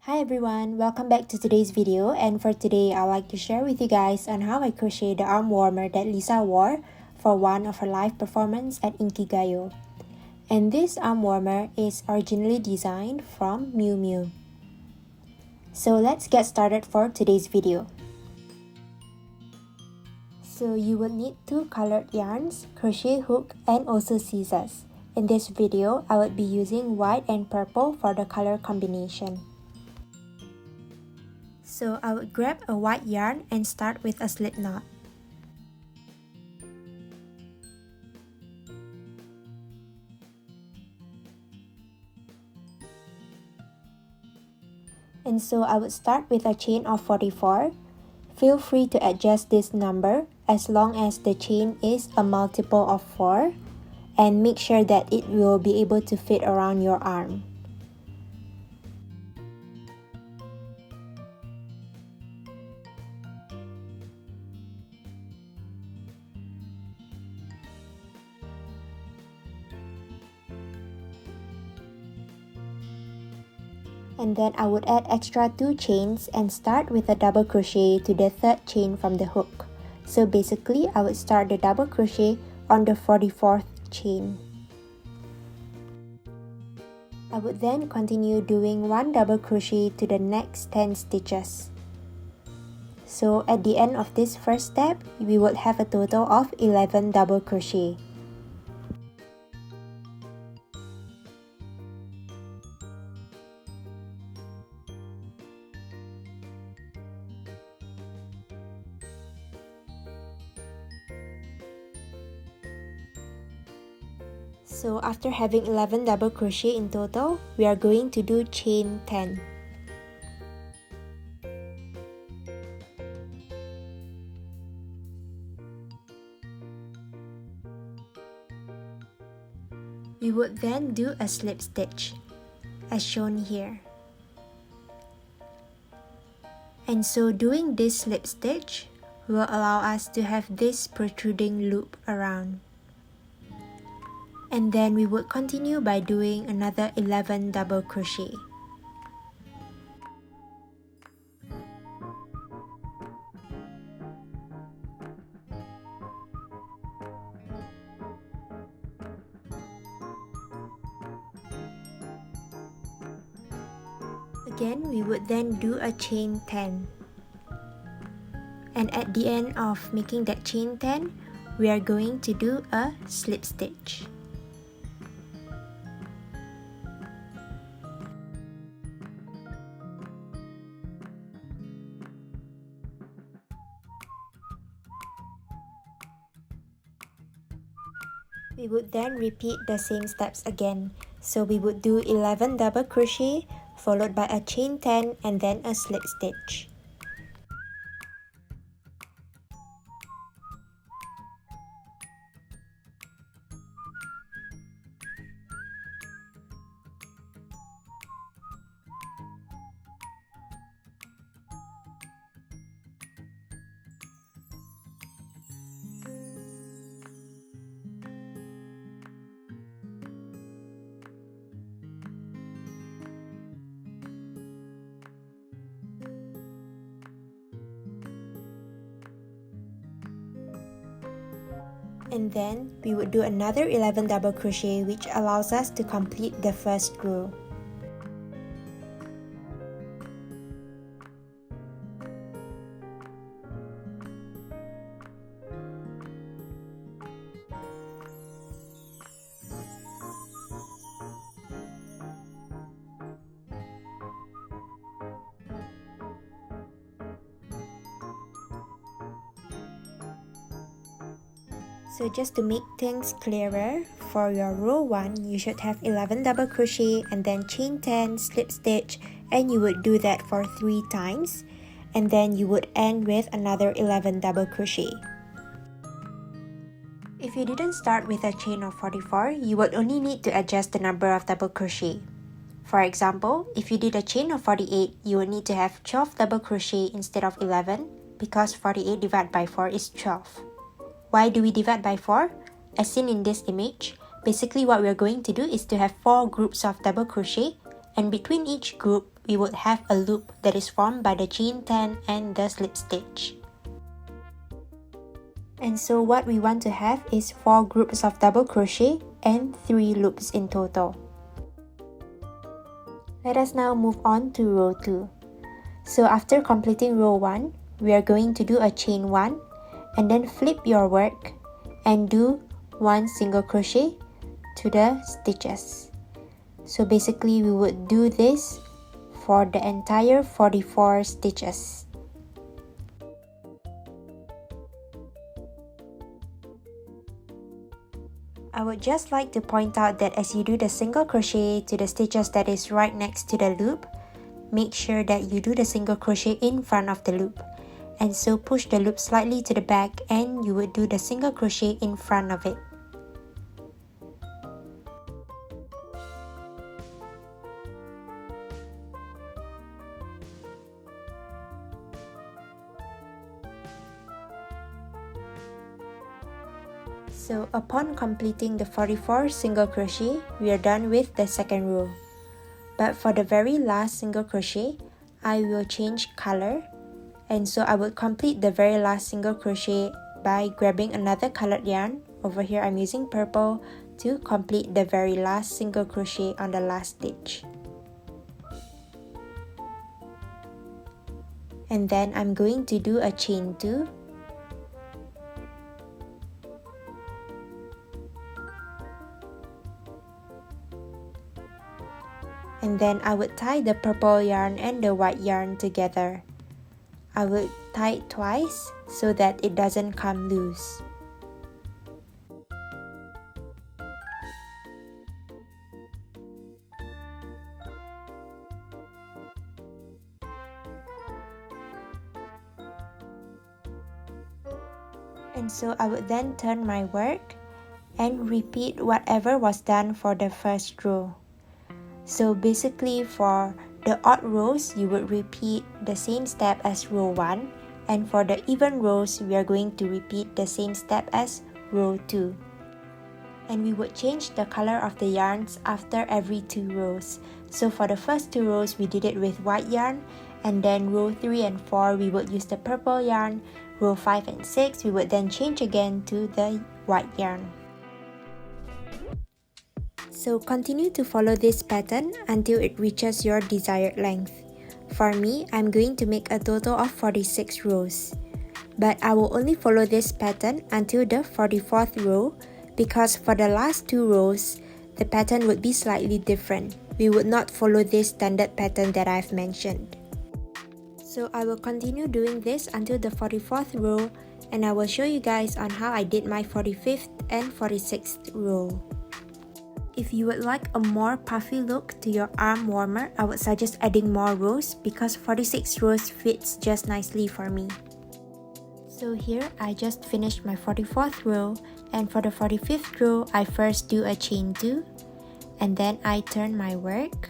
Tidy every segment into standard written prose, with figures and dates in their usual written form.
Hi everyone, welcome back to today's video, and for today I'd like to share with you guys on how I crochet the arm warmer that Lisa wore for one of her live performance at Inkigayo. And this arm warmer is originally designed from Miu Miu. So let's get started for today's video. So you will need 2 colored yarns, crochet hook, and also scissors. In this video, I will be using white and purple for the color combination. So I would grab a white yarn and start with a slip knot. And so I would start with a chain of 44. Feel free to adjust this number as long as the chain is a multiple of 4, and make sure that it will be able to fit around your arm. And then I would add extra 2 chains and start with a double crochet to the 3rd chain from the hook. So basically, I would start the double crochet on the 44th chain. I would then continue doing 1 double crochet to the next 10 stitches. So at the end of this first step, we would have a total of 11 double crochet. So after having 11 double crochet in total, we are going to do chain 10. We would then do a slip stitch, as shown here. And so doing this slip stitch will allow us to have this protruding loop around. And then we would continue by doing another 11 double crochet. Again, we would then do a chain 10. And at the end of making that chain 10, we are going to do a slip stitch. We would then repeat the same steps again. So we would do 11 double crochet, followed by a chain 10 and then a slip stitch. And then we would do another 11 double crochet, which allows us to complete the first row. So just to make things clearer, for your row 1, you should have 11 double crochet and then chain 10, slip stitch, and you would do that for 3 times. And then you would end with another 11 double crochet. If you didn't start with a chain of 44, you would only need to adjust the number of double crochet. For example, if you did a chain of 48, you would need to have 12 double crochet instead of 11, because 48 divided by 4 is 12. Why do we divide by 4? As seen in this image, basically what we're going to do is to have 4 groups of double crochet, and between each group, we would have a loop that is formed by the chain 10 and the slip stitch. And so what we want to have is 4 groups of double crochet and 3 loops in total. Let us now move on to row 2. So after completing row 1, we are going to do a chain 1 and then flip your work and do 1 single crochet to the stitches. So basically we would do this for the entire 44 stitches. I would just like to point out that as you do the single crochet to the stitches that is right next to the loop, make sure that you do the single crochet in front of the loop. And so push the loop slightly to the back and you would do the single crochet in front of it. So upon completing the 44 single crochet, we are done with the second row. But for the very last single crochet, I will change color. And so I will complete the very last single crochet by grabbing another colored yarn. Over here I'm using purple to complete the very last single crochet on the last stitch. And then I'm going to do a chain 2. And then I would tie the purple yarn and the white yarn together. I would tie it twice so that it doesn't come loose. And so I would then turn my work and repeat whatever was done for the first row. So basically for the odd rows, you would repeat the same step as row 1, and for the even rows, we are going to repeat the same step as row 2. And we would change the color of the yarns after every 2 rows. So for the first 2 rows, we did it with white yarn, and then row 3 and 4, we would use the purple yarn. Row 5 and 6, we would then change again to the white yarn. So continue to follow this pattern until it reaches your desired length. For me, I'm going to make a total of 46 rows. But I will only follow this pattern until the 44th row because for the last 2 rows, the pattern would be slightly different. We would not follow this standard pattern that I've mentioned. So I will continue doing this until the 44th row and I will show you guys on how I did my 45th and 46th row. If you would like a more puffy look to your arm warmer, I would suggest adding more rows because 46 rows fits just nicely for me. So here I just finished my 44th row, and for the 45th row, I first do a chain 2 and then I turn my work.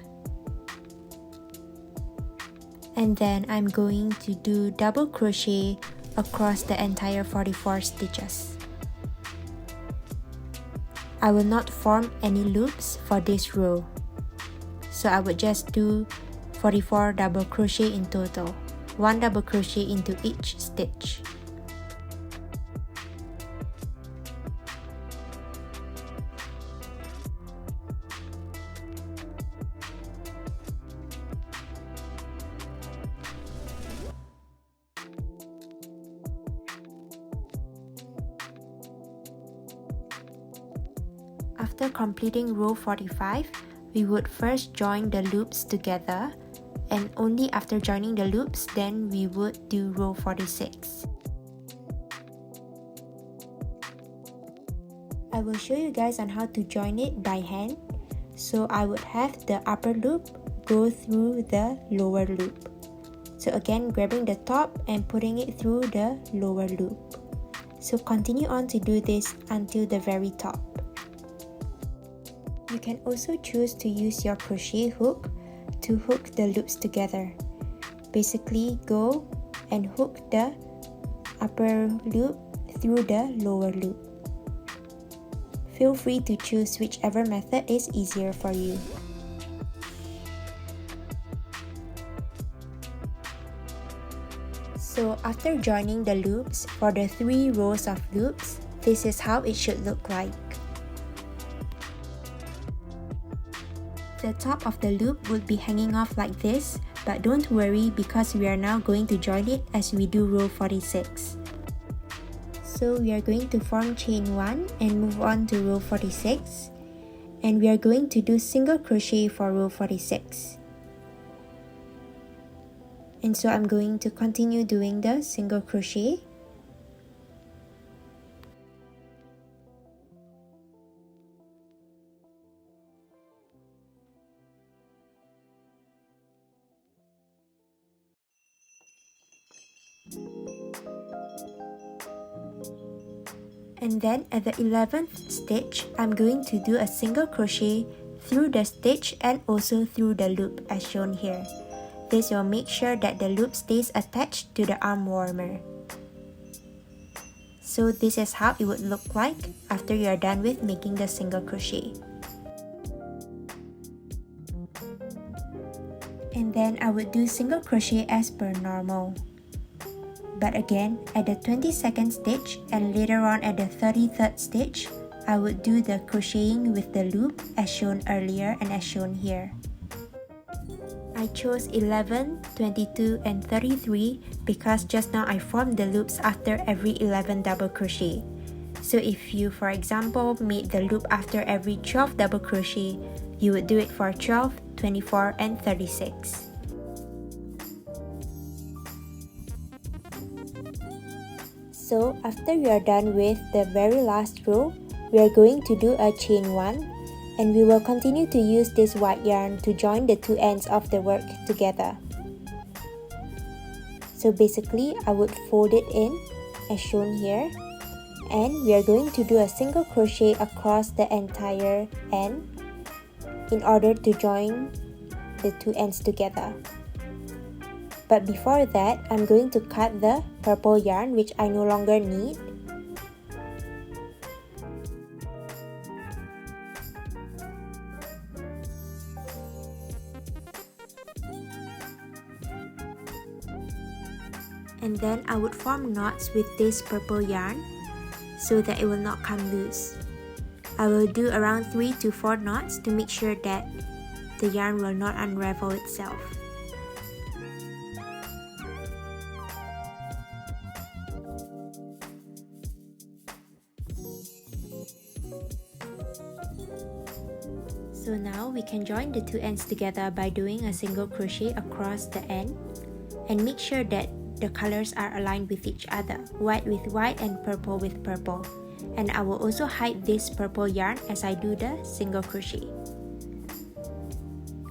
And then I'm going to do double crochet across the entire 44 stitches. I will not form any loops for this row. So I would just do 44 double crochet in total, 1 double crochet into each stitch. After completing row 45, we would first join the loops together, and only after joining the loops, then we would do row 46. I will show you guys on how to join it by hand. So I would have the upper loop go through the lower loop. So again, grabbing the top and putting it through the lower loop. So continue on to do this until the very top. You can also choose to use your crochet hook to hook the loops together. Basically, go and hook the upper loop through the lower loop. Feel free to choose whichever method is easier for you. So after joining the loops for the 3 rows of loops, this is how it should look like. The top of the loop would be hanging off like this, but don't worry because we are now going to join it as we do row 46. So we are going to form chain 1 and move on to row 46, and we are going to do single crochet for row 46. And so I'm going to continue doing the single crochet. And then at the 11th stitch, I'm going to do a single crochet through the stitch and also through the loop as shown here. This will make sure that the loop stays attached to the arm warmer. So this is how it would look like after you are done with making the single crochet. And then I would do single crochet as per normal. But again, at the 22nd stitch and later on at the 33rd stitch, I would do the crocheting with the loop as shown earlier and as shown here. I chose 11, 22 and 33 because just now I formed the loops after every 11 double crochet. So if you, for example, made the loop after every 12 double crochet, you would do it for 12, 24 and 36. So after we are done with the very last row, we are going to do a chain 1, and we will continue to use this white yarn to join the 2 ends of the work together. So basically, I would fold it in as shown here, and we are going to do a single crochet across the entire end in order to join the 2 ends together. But before that, I'm going to cut the purple yarn which I no longer need. And then I would form knots with this purple yarn so that it will not come loose. I will do around 3 to 4 knots to make sure that the yarn will not unravel itself. So now we can join the 2 ends together by doing a single crochet across the end and make sure that the colors are aligned with each other, white with white and purple with purple. And I will also hide this purple yarn as I do the single crochet.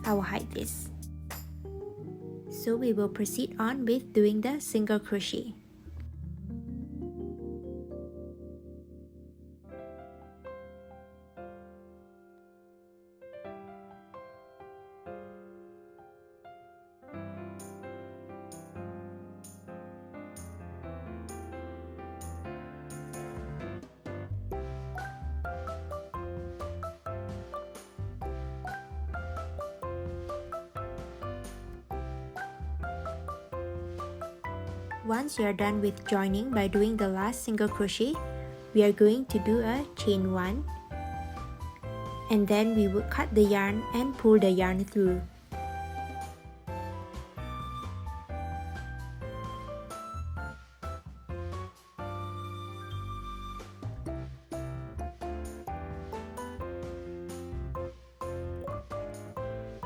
I will hide this. So we will proceed on with doing the single crochet. Once you are done with joining by doing the last single crochet, we are going to do a chain 1, and then we will cut the yarn and pull the yarn through.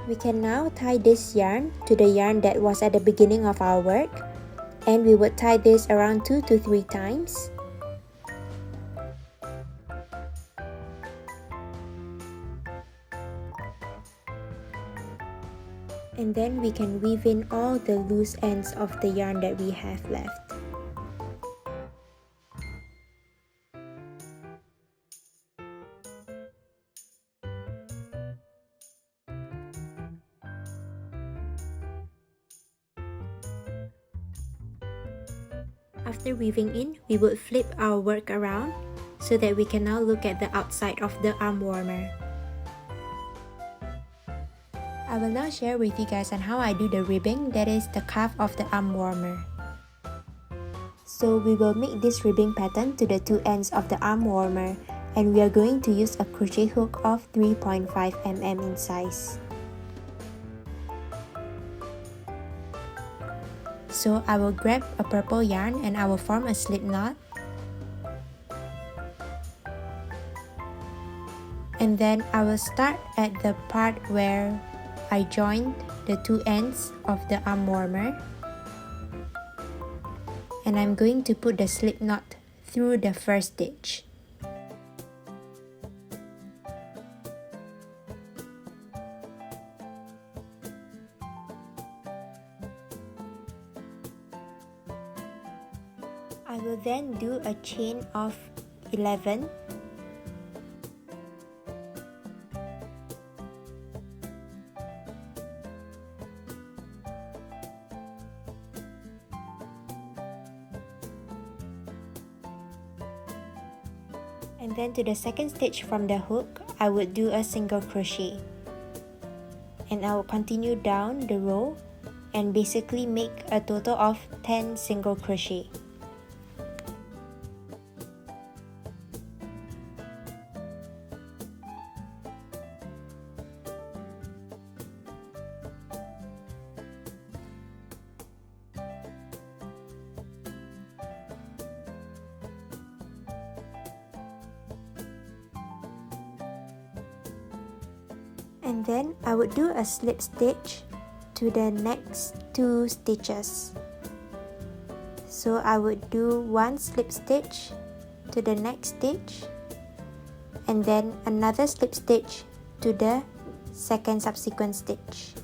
We can now tie this yarn to the yarn that was at the beginning of our work, and we would tie this around 2 to 3 times. And then we can weave in all the loose ends of the yarn that we have left. After weaving in, we would flip our work around so that we can now look at the outside of the arm warmer. I will now share with you guys on how I do the ribbing, that is the cuff of the arm warmer. So we will make this ribbing pattern to the two ends of the arm warmer, and we are going to use a crochet hook of 3.5 mm in size. So I will grab a purple yarn and I will form a slip knot. And then I will start at the part where I joined the two ends of the arm warmer. And I'm going to put the slip knot through the first stitch. I will then do a chain of 11. And then to the second stitch from the hook, I would do a single crochet. And I will continue down the row and basically make a total of 10 single crochet. And then I would do a slip stitch to the next two stitches. So I would do one slip stitch to the next stitch and then another slip stitch to the second subsequent stitch.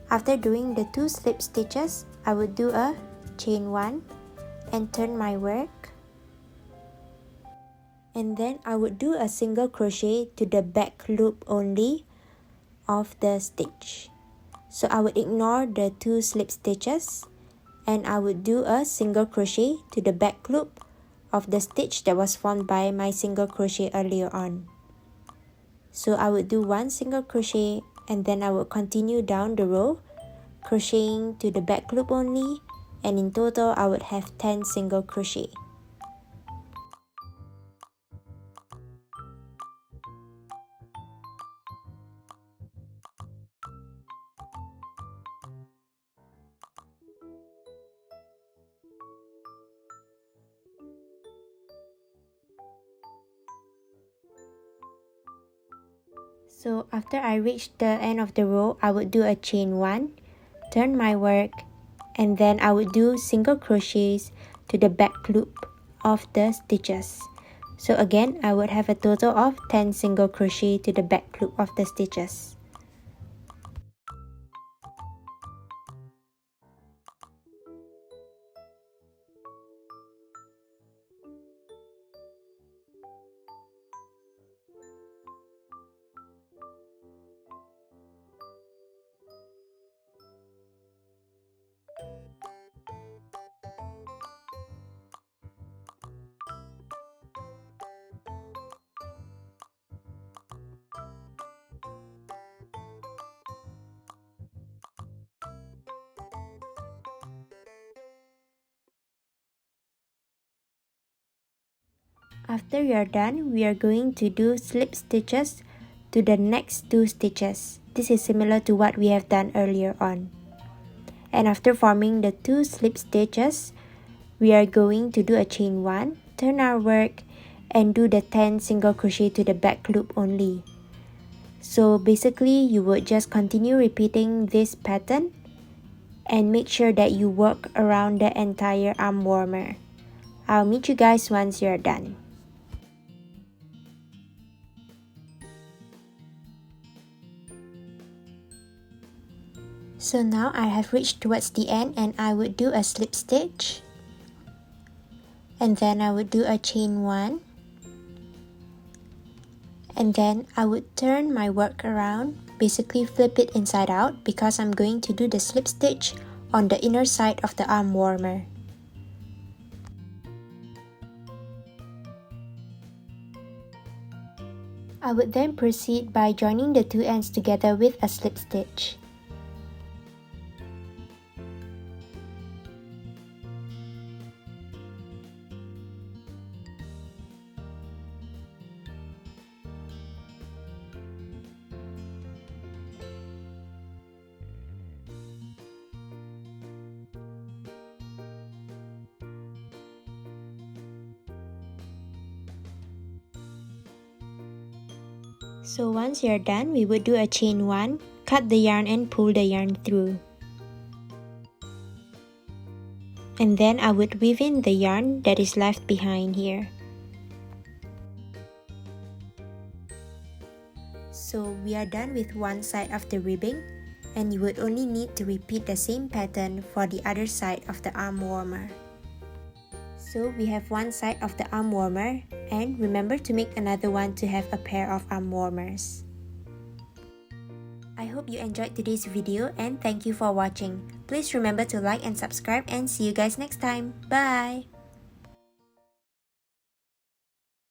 After doing the two slip stitches, I would do a chain 1 and turn my work. And then I would do a single crochet to the back loop only of the stitch. So I would ignore the two slip stitches and I would do a single crochet to the back loop of the stitch that was formed by my single crochet earlier on. So I would do one single crochet and then I would continue down the row, crocheting to the back loop only, and in total I would have 10 single crochet. So after I reach the end of the row, I would do a chain 1, turn my work, and then I would do single crochets to the back loop of the stitches. So again, I would have a total of 10 single crochet to the back loop of the stitches. After we are done, we are going to do slip stitches to the next two stitches. This is similar to what we have done earlier on. And after forming the two slip stitches, we are going to do a chain 1, turn our work, and do the 10 single crochet to the back loop only. So basically, you would just continue repeating this pattern and make sure that you work around the entire arm warmer. I'll meet you guys once you're done. So now I have reached towards the end and I would do a slip stitch. And then I would do a chain 1. And then I would turn my work around, basically flip it inside out because I'm going to do the slip stitch on the inner side of the arm warmer. I would then proceed by joining the two ends together with a slip stitch. So once you're done, we would do a chain 1, cut the yarn and pull the yarn through. And then I would weave in the yarn that is left behind here. So we are done with one side of the ribbing, and you would only need to repeat the same pattern for the other side of the arm warmer. So we have one side of the arm warmer, and remember to make another one to have a pair of arm warmers. I hope you enjoyed today's video and thank you for watching. Please remember to like and subscribe and see you guys next time. Bye!